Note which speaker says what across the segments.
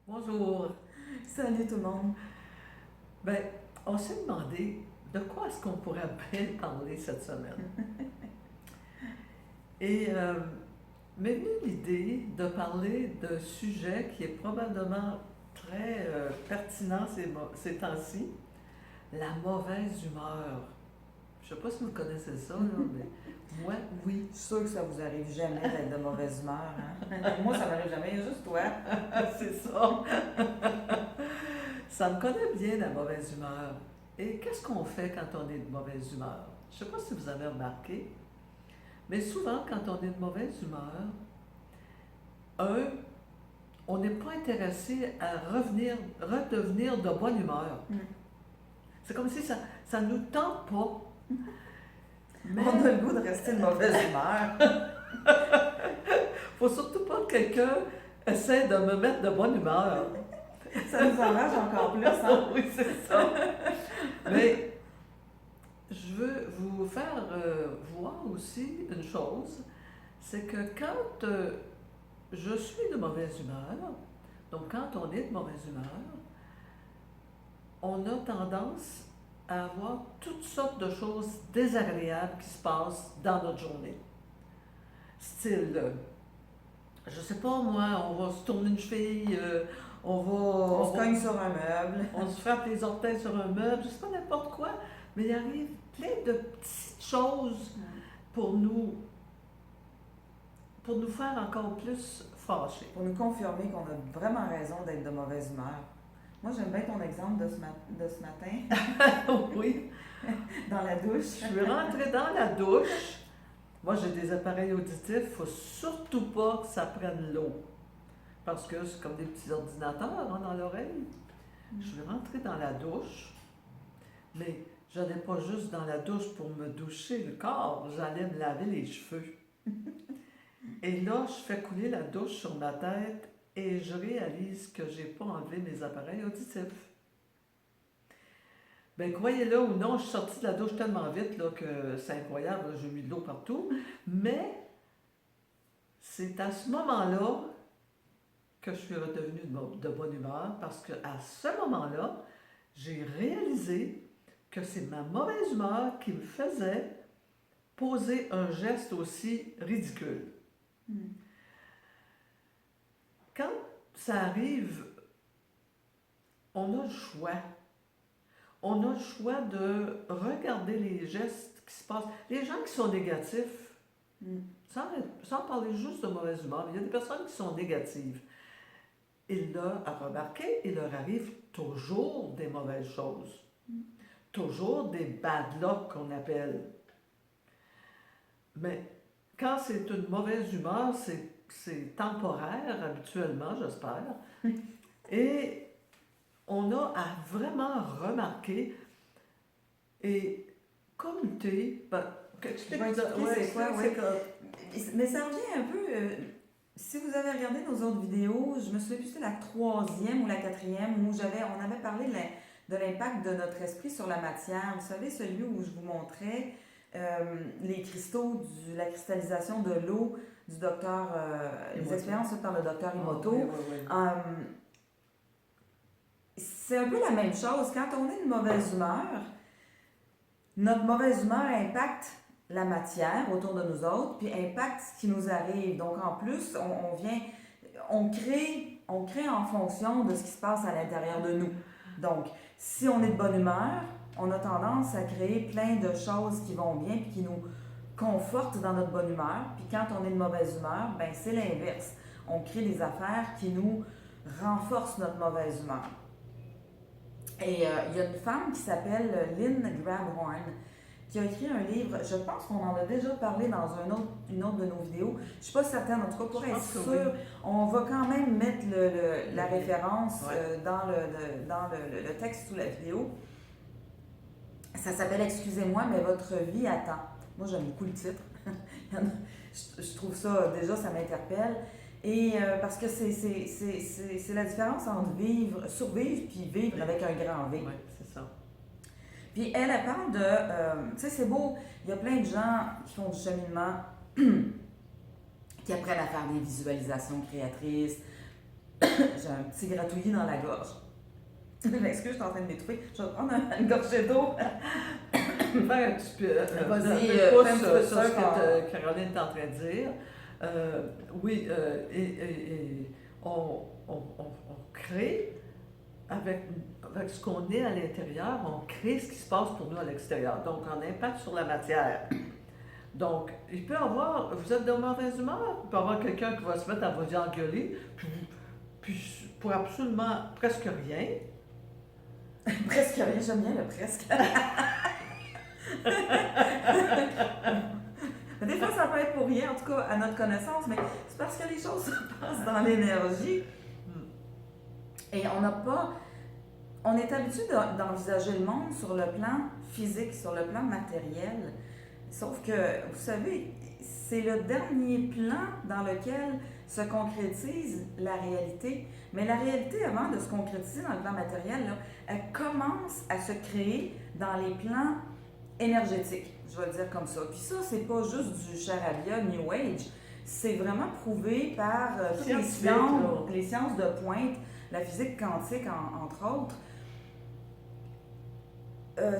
Speaker 1: Bonjour.
Speaker 2: Salut tout le monde.
Speaker 1: Ben, on s'est demandé de quoi est-ce qu'on pourrait bien parler cette semaine. Et m'est venue l'idée de parler d'un sujet qui est probablement très pertinent ces temps-ci, la mauvaise humeur. Je sais pas si vous connaissez ça, là, mais moi, oui.
Speaker 2: Je suis sûre que ça vous arrive jamais d'être de mauvaise humeur. Hein? Moi, ça m'arrive jamais, il y a juste toi.
Speaker 1: C'est ça. Ça me connaît bien la mauvaise humeur. Et qu'est-ce qu'on fait quand on est de mauvaise humeur? Je ne sais pas si vous avez remarqué, mais souvent quand on est de mauvaise humeur, un, on n'est pas intéressé à redevenir de bonne humeur.
Speaker 2: Mm.
Speaker 1: C'est comme si ça ne nous tente pas. Mais
Speaker 2: On a le goût de rester de mauvaise humeur.
Speaker 1: faut surtout pas que quelqu'un essaie de me mettre de bonne humeur.
Speaker 2: Ça nous enrage encore plus, hein?
Speaker 1: Oui, c'est ça. Mais je veux vous faire voir aussi une chose, c'est que quand je suis de mauvaise humeur, donc quand on est de mauvaise humeur, on a tendance à avoir toutes sortes de choses désagréables qui se passent dans notre journée. Style, je sais pas moi, on va se tourner une cheville,
Speaker 2: On se cogne sur un meuble.
Speaker 1: on se frappe les orteils sur un meuble, je sais pas n'importe quoi, mais il arrive plein de petites choses pour nous, pour nous faire encore plus fâchés.
Speaker 2: Pour nous confirmer qu'on a vraiment raison d'être de mauvaise humeur. Moi, j'aime bien ton exemple de ce matin,
Speaker 1: Oui,
Speaker 2: dans la douche.
Speaker 1: je suis rentrée dans la douche. Moi, j'ai des appareils auditifs, il ne faut surtout pas que ça prenne l'eau. Parce que c'est comme des petits ordinateurs hein, dans l'oreille. Je suis rentrée dans la douche, mais je n'allais pas juste dans la douche pour me doucher le corps, j'allais me laver les cheveux. Et là, je fais couler la douche sur ma tête et je réalise que j'ai pas enlevé mes appareils auditifs. Ben, croyez-le ou non, je suis sortie de la douche tellement vite là, que c'est incroyable, là, j'ai mis de l'eau partout. Mais c'est à ce moment-là que je suis redevenue de bonne humeur parce qu'à ce moment-là, j'ai réalisé que c'est ma mauvaise humeur qui me faisait poser un geste aussi ridicule.
Speaker 2: Mm.
Speaker 1: Quand ça arrive, on a le choix. On a le choix de regarder les gestes qui se passent. Les gens qui sont négatifs,
Speaker 2: Mm.
Speaker 1: sans parler juste de mauvaise humeur, mais il y a des personnes qui sont négatives. Il leur a remarqué, il leur arrive toujours des mauvaises choses. Toujours des bad luck qu'on appelle. Mais quand c'est une mauvaise humeur, c'est temporaire habituellement, j'espère. Et on a à vraiment remarquer et commuter. Ben,
Speaker 2: Je vais expliquer c'est quoi, ouais. Mais ça revient un peu. Si vous avez regardé nos autres vidéos, je me souviens plus si c'était la troisième ou la quatrième où on avait parlé de l'impact de notre esprit sur la matière. Vous savez, celui où je vous montrais les cristaux, la cristallisation de l'eau du docteur, les expériences faites par le docteur Emoto.
Speaker 1: Oui, oui, oui.
Speaker 2: C'est un peu la même chose. Quand on est de mauvaise humeur, notre mauvaise humeur impacte la matière autour de nous autres, puis impacte ce qui nous arrive. Donc, en plus, on crée en fonction de ce qui se passe à l'intérieur de nous. Donc, si on est de bonne humeur, on a tendance à créer plein de choses qui vont bien, puis qui nous confortent dans notre bonne humeur. Puis quand on est de mauvaise humeur, ben c'est l'inverse. On crée des affaires qui nous renforcent notre mauvaise humeur. Et il y a une femme qui s'appelle Lynn Grabhorn qui a écrit un livre, je pense qu'on en a déjà parlé dans une autre de nos vidéos, je ne suis pas certaine, en tout cas pour être sûre, oui. On va quand même mettre la référence dans le texte sous la vidéo. Ça s'appelle Excusez-moi, mais votre vie attend. Moi j'aime beaucoup le titre, je trouve ça, déjà ça m'interpelle. Et parce que c'est la différence entre survivre puis vivre avec un grand V.
Speaker 1: Oui, c'est ça.
Speaker 2: Puis elle parle de, tu sais, c'est beau, il y a plein de gens qui font du cheminement, qui apprennent à faire des visualisations créatrices, J'ai un petit gratouillis dans la gorge. Je m'excuse, je suis en train de m'étouffer. Je vais prendre une gorgée d'eau.
Speaker 1: Faire un petit peu,
Speaker 2: Vas-y,
Speaker 1: un pouce
Speaker 2: fais un petit peu
Speaker 1: sur ce
Speaker 2: ça,
Speaker 1: que Caroline est en train de dire. Oui, et on crée avec ce qu'on est à l'intérieur, on crée ce qui se passe pour nous à l'extérieur. Donc, on impacte sur la matière. Donc, il peut y avoir, vous êtes de mauvaise humeur, il peut y avoir quelqu'un qui va se mettre à vous engueuler, puis pour absolument presque rien.
Speaker 2: Presque rien, j'aime bien le presque. Des fois, ça peut être pour rien, en tout cas à notre connaissance, mais c'est parce que les choses se passent dans l'énergie. Et on est habitué d'envisager le monde sur le plan physique, sur le plan matériel. Sauf que, vous savez, c'est le dernier plan dans lequel se concrétise la réalité. Mais la réalité, avant de se concrétiser dans le plan matériel, là, elle commence à se créer dans les plans énergétiques, je vais le dire comme ça. Puis ça, c'est pas juste du charabia New Age, c'est vraiment prouvé par toutes les sciences de pointe, la physique quantique entre autres.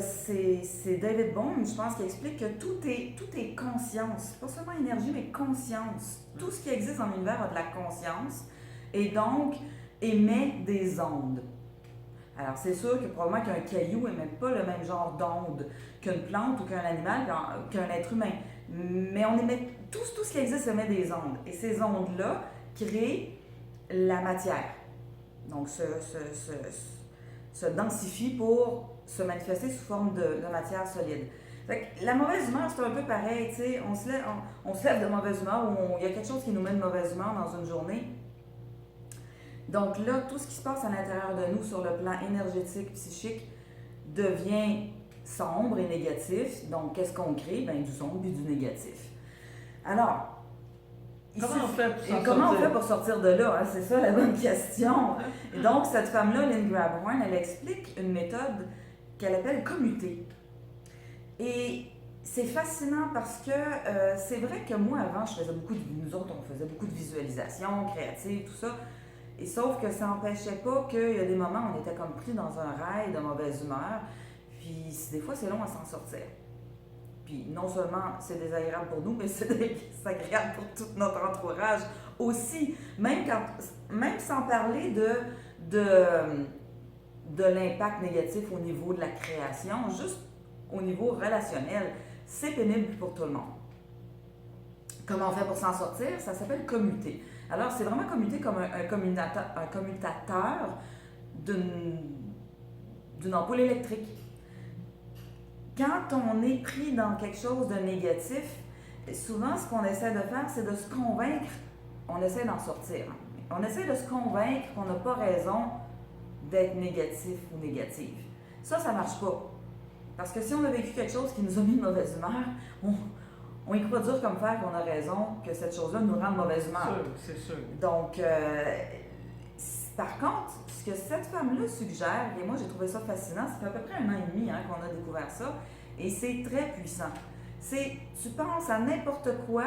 Speaker 2: C'est David Bohm, je pense, qui explique que tout est conscience. Pas seulement énergie, mais conscience. Tout ce qui existe dans l'univers a de la conscience et donc émet des ondes. Alors, c'est sûr que probablement qu'un caillou n'émet pas le même genre d'onde qu'une plante ou qu'un animal, qu'un être humain. Mais on émet, tout ce qui existe émet des ondes. Et ces ondes-là créent la matière. Donc, se densifient pour se manifester sous forme de matière solide. Fait que la mauvaise humeur, c'est un peu pareil, tu sais, on se lève de mauvaise humeur ou il y a quelque chose qui nous met de mauvaise humeur dans une journée. Donc là, tout ce qui se passe à l'intérieur de nous sur le plan énergétique, psychique, devient sombre et négatif. Donc, qu'est-ce qu'on crée? Bien, du sombre et du négatif. Alors, comment on fait pour sortir de là? Hein? C'est ça la bonne question. Et donc, cette femme-là, Lynn Grabhorn, elle explique une méthode qu'elle appelle commuter. Et c'est fascinant parce que c'est vrai que moi, avant, nous autres, on faisait beaucoup de visualisation créative, tout ça. Et sauf que ça n'empêchait pas qu'il y a des moments où on était comme pris dans un rail de mauvaise humeur. Puis des fois, c'est long à s'en sortir. Puis non seulement c'est désagréable pour nous, mais c'est désagréable pour tout notre entourage aussi. Même sans parler de l'impact négatif au niveau de la création, juste au niveau relationnel, c'est pénible pour tout le monde. Comment on fait pour s'en sortir? Ça s'appelle commuter. Alors, c'est vraiment commuter comme un commutateur d'une ampoule électrique. Quand on est pris dans quelque chose de négatif, souvent, ce qu'on essaie de faire, c'est de se convaincre, on essaie d'en sortir. On essaie de se convaincre qu'on n'a pas raison d'être négatif ou négative. Ça ne marche pas. Parce que si on a vécu quelque chose qui nous a mis de mauvaise humeur, on y croit dur comme fer qu'on a raison que cette chose-là nous rend de mauvaise humeur.
Speaker 1: C'est sûr.
Speaker 2: Donc, par contre, ce que cette femme-là suggère, et moi j'ai trouvé ça fascinant, ça fait à peu près 1 an et demi qu'on a découvert ça, et c'est très puissant. Tu penses à n'importe quoi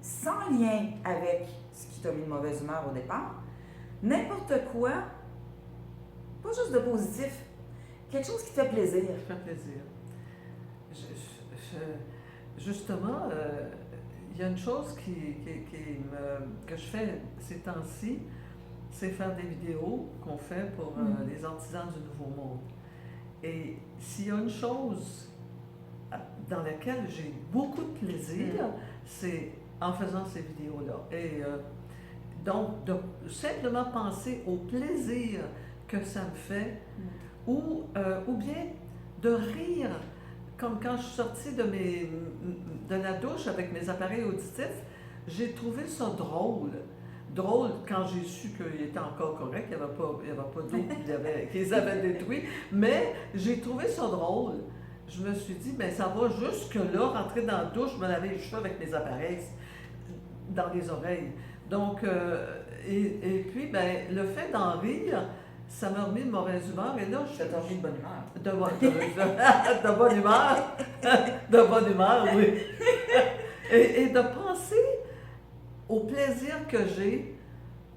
Speaker 2: sans lien avec ce qui t'a mis de mauvaise humeur au départ, n'importe quoi, pas juste de positif, quelque chose qui te fait plaisir.
Speaker 1: Qui fait plaisir. Justement, il y a une chose que je fais ces temps-ci, c'est faire des vidéos qu'on fait pour les artisans du Nouveau Monde. Et s'il y a une chose dans laquelle j'ai beaucoup de plaisir, c'est en faisant ces vidéos-là. Et donc, de simplement penser au plaisir que ça me fait, ou bien de rire. Comme quand je suis sortie de la douche avec mes appareils auditifs, j'ai trouvé ça drôle. Drôle quand j'ai su qu'il était encore correct, il n'y avait pas d'eau qui les avait détruits, mais j'ai trouvé ça drôle. Je me suis dit, ben ça va jusque-là, rentrer dans la douche, me laver les cheveux avec mes appareils dans les oreilles. Donc, et puis, ben, le fait d'en rire, ça m'a remis de mauvaise humeur. Et là,
Speaker 2: Ça t'a remis de bonne humeur.
Speaker 1: De bonne humeur. De bonne humeur, oui. Et de penser au plaisir que j'ai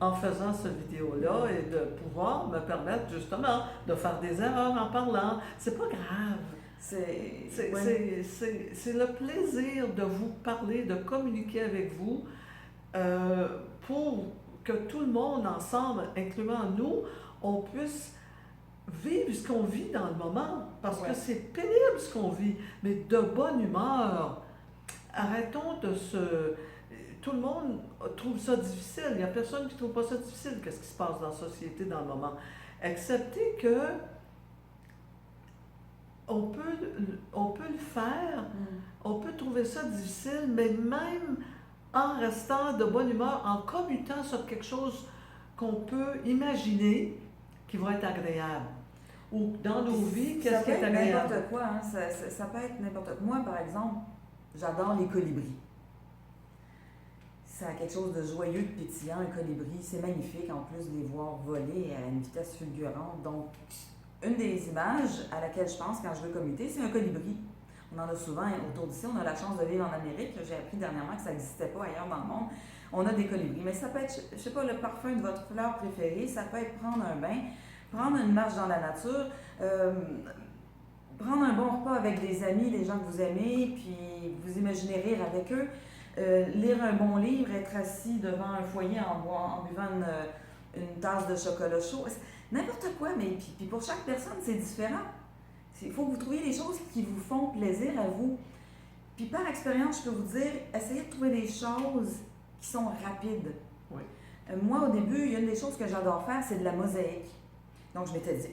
Speaker 1: en faisant cette vidéo-là et de pouvoir me permettre justement de faire des erreurs en parlant. C'est pas grave.
Speaker 2: C'est
Speaker 1: C'est le plaisir de vous parler, de communiquer avec vous pour que tout le monde ensemble, incluant nous, on puisse vivre ce qu'on vit dans le moment. Parce que c'est pénible ce qu'on vit, mais de bonne humeur. Arrêtons de se... Tout le monde trouve ça difficile. Il n'y a personne qui ne trouve pas ça difficile, qu'est-ce qui se passe dans la société dans le moment. Accepter que on peut le faire, on peut trouver ça difficile, mais même en restant de bonne humeur, en commutant sur quelque chose qu'on peut imaginer qui va être agréable. Ou dans nos vies, qu'est-ce qui est agréable?
Speaker 2: Ça peut être n'importe quoi, hein? Ça peut être n'importe quoi. Moi, par exemple, j'adore les colibris. Ça a quelque chose de joyeux, de pétillant, un colibri. C'est magnifique, en plus, de les voir voler à une vitesse fulgurante. Donc, une des images à laquelle je pense quand je veux communiquer, c'est un colibri. On en a souvent autour d'ici. On a la chance de vivre en Amérique. J'ai appris dernièrement que ça n'existait pas ailleurs dans le monde. On a des colibris. Mais ça peut être, je ne sais pas, le parfum de votre fleur préférée. Ça peut être prendre un bain, prendre une marche dans la nature, prendre un bon repas avec des amis, des gens que vous aimez, puis vous imaginez rire avec eux, lire un bon livre, être assis devant un foyer en buvant une tasse de chocolat chaud. N'importe quoi, mais puis pour chaque personne, c'est différent. Il faut que vous trouviez des choses qui vous font plaisir à vous. Puis par expérience, je peux vous dire, essayez de trouver des choses qui sont rapides.
Speaker 1: Oui.
Speaker 2: Moi, au début, il y a une des choses que j'adore faire, c'est de la mosaïque. Donc, je m'étais dit,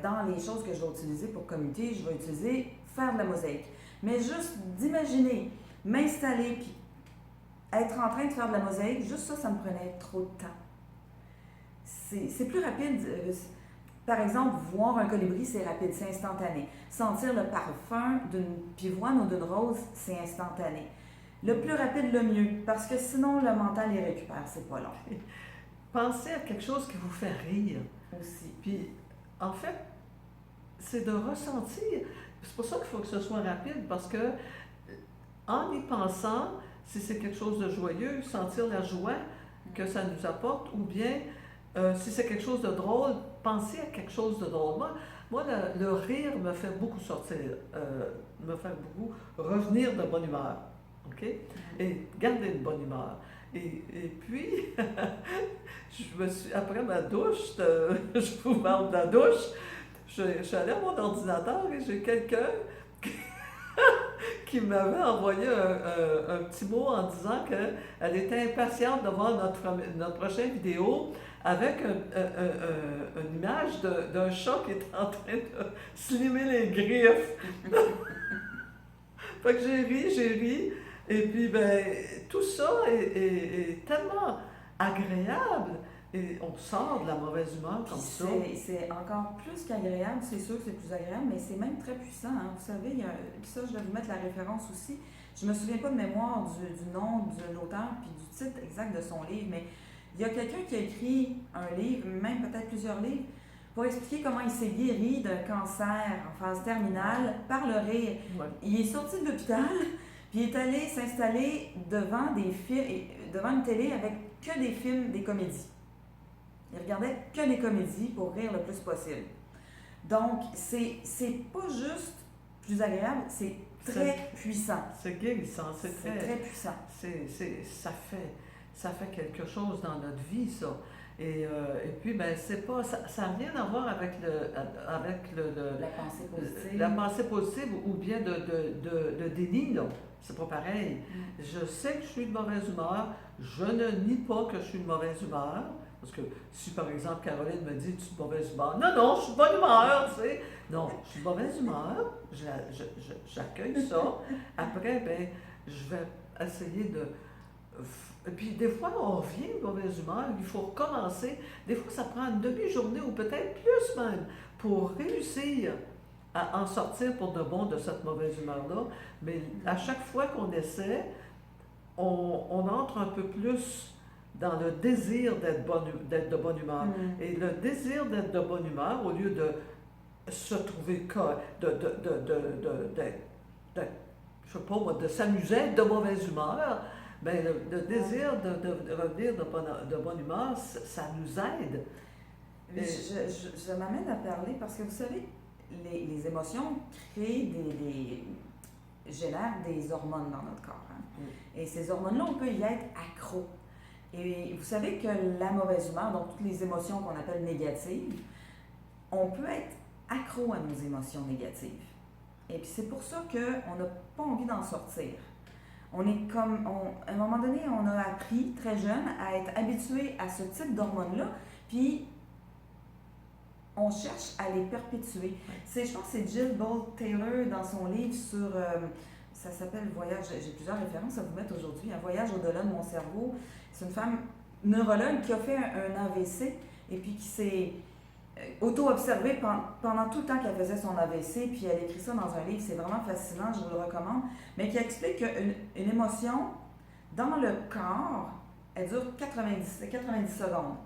Speaker 2: dans les choses que je vais utiliser pour communiquer, je vais utiliser faire de la mosaïque. Mais juste d'imaginer, m'installer, puis être en train de faire de la mosaïque, juste ça me prenait trop de temps. C'est plus rapide. Par exemple, voir un colibri, c'est rapide, c'est instantané. Sentir le parfum d'une pivoine ou d'une rose, c'est instantané. Le plus rapide, le mieux, parce que sinon, le mental les récupère, c'est pas long.
Speaker 1: Pensez à quelque chose qui vous fait rire.
Speaker 2: Aussi.
Speaker 1: Puis, en fait, c'est de ressentir. C'est pour ça qu'il faut que ce soit rapide, parce que en y pensant, si c'est quelque chose de joyeux, sentir la joie que ça nous apporte, ou bien si c'est quelque chose de drôle, pensez à quelque chose de drôle. Moi le rire me fait beaucoup sortir, me fait beaucoup revenir de bonne humeur, ok? Et garder une bonne humeur. Et puis, après ma douche, je vous parle de la douche, je suis allée à mon ordinateur et j'ai quelqu'un qui m'avait envoyé un petit mot en disant qu'elle était impatiente de voir notre prochaine vidéo avec une image d'un chat qui est en train de slimer les griffes. Fait que j'ai ri. Et puis, tout ça est tellement agréable et on sort de la mauvaise humeur comme ça.
Speaker 2: C'est encore plus qu'agréable, c'est sûr que c'est plus agréable, mais c'est même très puissant. Hein. Vous savez, ça, je vais vous mettre la référence aussi. Je ne me souviens pas de mémoire du nom de l'auteur puis du titre exact de son livre, mais il y a quelqu'un qui a écrit un livre, même peut-être plusieurs livres, pour expliquer comment il s'est guéri d'un cancer en phase terminale par le rire.
Speaker 1: Ouais.
Speaker 2: Il est sorti de l'hôpital. Puis il est allé s'installer devant une télé avec que des films, des comédies. Il regardait que des comédies pour rire le plus possible. Donc, c'est pas juste plus agréable, c'est très puissant.
Speaker 1: C'est guérissant, c'est
Speaker 2: très puissant.
Speaker 1: Ça fait quelque chose dans notre vie, ça. Et puis, c'est pas, ça n'a rien à voir avec
Speaker 2: la pensée positive.
Speaker 1: La pensée positive ou bien de déni, là. C'est pas pareil. Je sais que je suis de mauvaise humeur. Je ne nie pas que je suis de mauvaise humeur. Parce que si, par exemple, Caroline me dit « tu es de mauvaise humeur », non, je suis de bonne humeur, tu sais. Non, je suis de mauvaise humeur. J'accueille ça. Après, je vais essayer de... Et puis, des fois, on revient de mauvaise humeur, il faut recommencer. Des fois, ça prend une demi-journée ou peut-être plus même pour réussir à en sortir pour de bon de cette mauvaise humeur-là. Mais à chaque fois qu'on essaie, on entre un peu plus dans le désir d'être de bonne humeur. Et le désir d'être de bonne humeur, au lieu de se trouver, je sais pas moi, de s'amuser, être de mauvaise humeur, ben, le désir de revenir de bonne humeur, ça nous aide.
Speaker 2: Je m'amène à parler parce que vous savez, les émotions génèrent des hormones dans notre corps. Hein? Et ces hormones-là, on peut y être accro. Et vous savez que la mauvaise humeur, donc toutes les émotions qu'on appelle négatives, on peut être accro à nos émotions négatives. Et puis c'est pour ça qu'on n'a pas envie d'en sortir. On est à un moment donné, on a appris très jeune à être habitué à ce type d'hormones-là, puis on cherche à les perpétuer. Je pense que c'est Jill Bolte Taylor dans son livre sur, ça s'appelle Voyage, j'ai plusieurs références à vous mettre aujourd'hui, Un voyage au-delà de mon cerveau. C'est une femme neurologue qui a fait un AVC et puis qui s'est auto-observée pendant tout le temps qu'elle faisait son AVC, puis elle écrit ça dans un livre, c'est vraiment fascinant, je vous le recommande, mais qui explique qu'une émotion dans le corps, elle dure 90 secondes.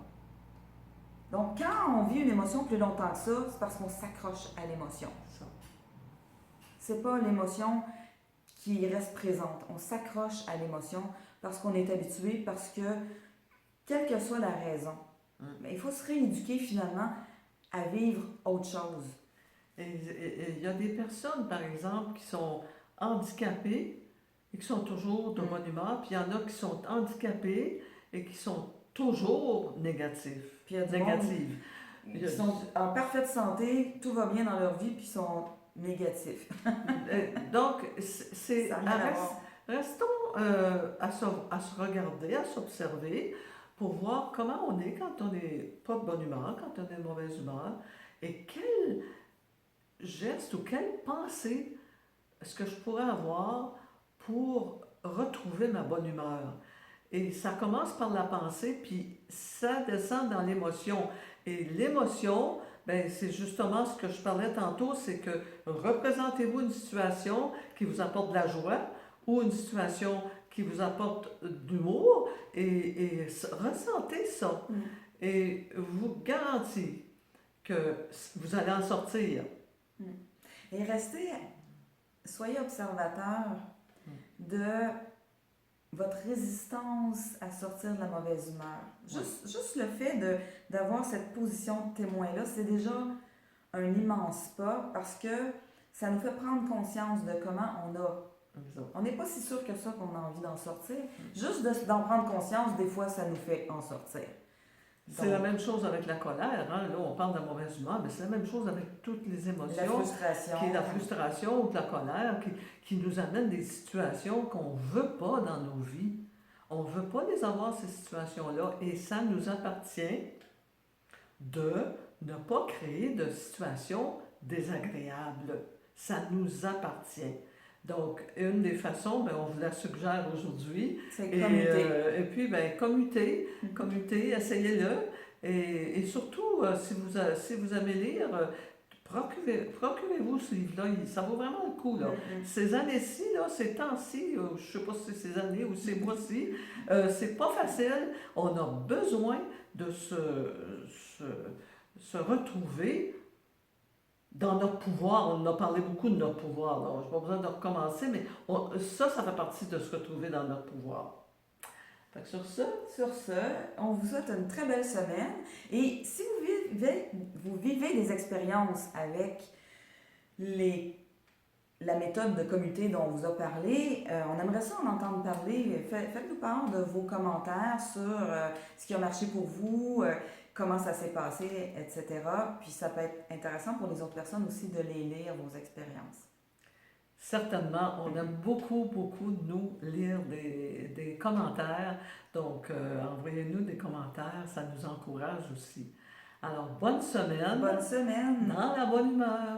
Speaker 2: Donc, quand on vit une émotion plus longtemps que ça, c'est parce qu'on s'accroche à l'émotion. C'est pas l'émotion qui reste présente. On s'accroche à l'émotion parce qu'on est habitué, parce que, quelle que soit la raison, mais il faut se rééduquer finalement à vivre autre chose.
Speaker 1: Et il y a des personnes, par exemple, qui sont handicapées et qui sont toujours de bonne humeur, puis il y en a qui sont handicapés et qui sont toujours négatifs.
Speaker 2: Puis il y a du monde qui sont en parfaite santé, tout va bien dans leur vie, puis ils sont négatifs.
Speaker 1: Donc, restons à se regarder, à s'observer, pour voir comment on est quand on n'est pas de bonne humeur, quand on est de mauvaise humeur, et quel geste ou quelle pensée est-ce que je pourrais avoir pour retrouver ma bonne humeur. Et ça commence par la pensée, puis ça descend dans l'émotion. Et l'émotion, ben, c'est justement ce que je parlais tantôt, c'est que représentez-vous une situation qui vous apporte de la joie ou une situation qui vous apporte d'humour et ressentez ça. Et vous garantis que vous allez en sortir.
Speaker 2: Et soyez observateur de votre résistance à sortir de la mauvaise humeur. Juste le fait d'avoir cette position de témoin-là, c'est déjà un immense pas parce que ça nous fait prendre conscience de comment on n'est pas si sûr que ça qu'on a envie d'en sortir. Juste d'en prendre conscience, des fois, ça nous fait en sortir.
Speaker 1: C'est la même chose avec la colère. Hein? Là, on parle de mauvaise humeur, mais c'est la même chose avec toutes les émotions.
Speaker 2: La frustration.
Speaker 1: Qui est la frustration ou de la colère, qui nous amène des situations qu'on ne veut pas dans nos vies. On ne veut pas les avoir, ces situations-là. Et ça nous appartient de ne pas créer de situations désagréables. Ça nous appartient. Donc, une des façons, ben, on vous la suggère aujourd'hui.
Speaker 2: C'est commuter.
Speaker 1: Et puis, ben, commuter, essayez-le. Et surtout, si vous aimez lire, procurez-vous ce livre-là. Ça vaut vraiment le coup. Là. Ces années-ci, là, ces temps-ci, je ne sais pas si c'est ces années ou ces mois-ci, c'est pas facile. On a besoin de se retrouver dans notre pouvoir. On a parlé beaucoup de notre pouvoir. Je n'ai pas besoin de recommencer, mais ça fait partie de se retrouver dans notre pouvoir. Fait que sur ce,
Speaker 2: on vous souhaite une très belle semaine. Et si vous vivez des expériences avec la méthode de commuter dont on vous a parlé, on aimerait ça en entendre parler. Faites-nous part de vos commentaires sur ce qui a marché pour vous, comment ça s'est passé, etc. Puis ça peut être intéressant pour les autres personnes aussi de les lire, vos expériences.
Speaker 1: Certainement, on aime beaucoup, nous, lire des commentaires. Donc, envoyez-nous des commentaires, ça nous encourage aussi. Alors, bonne semaine.
Speaker 2: Bonne semaine.
Speaker 1: Dans la bonne humeur.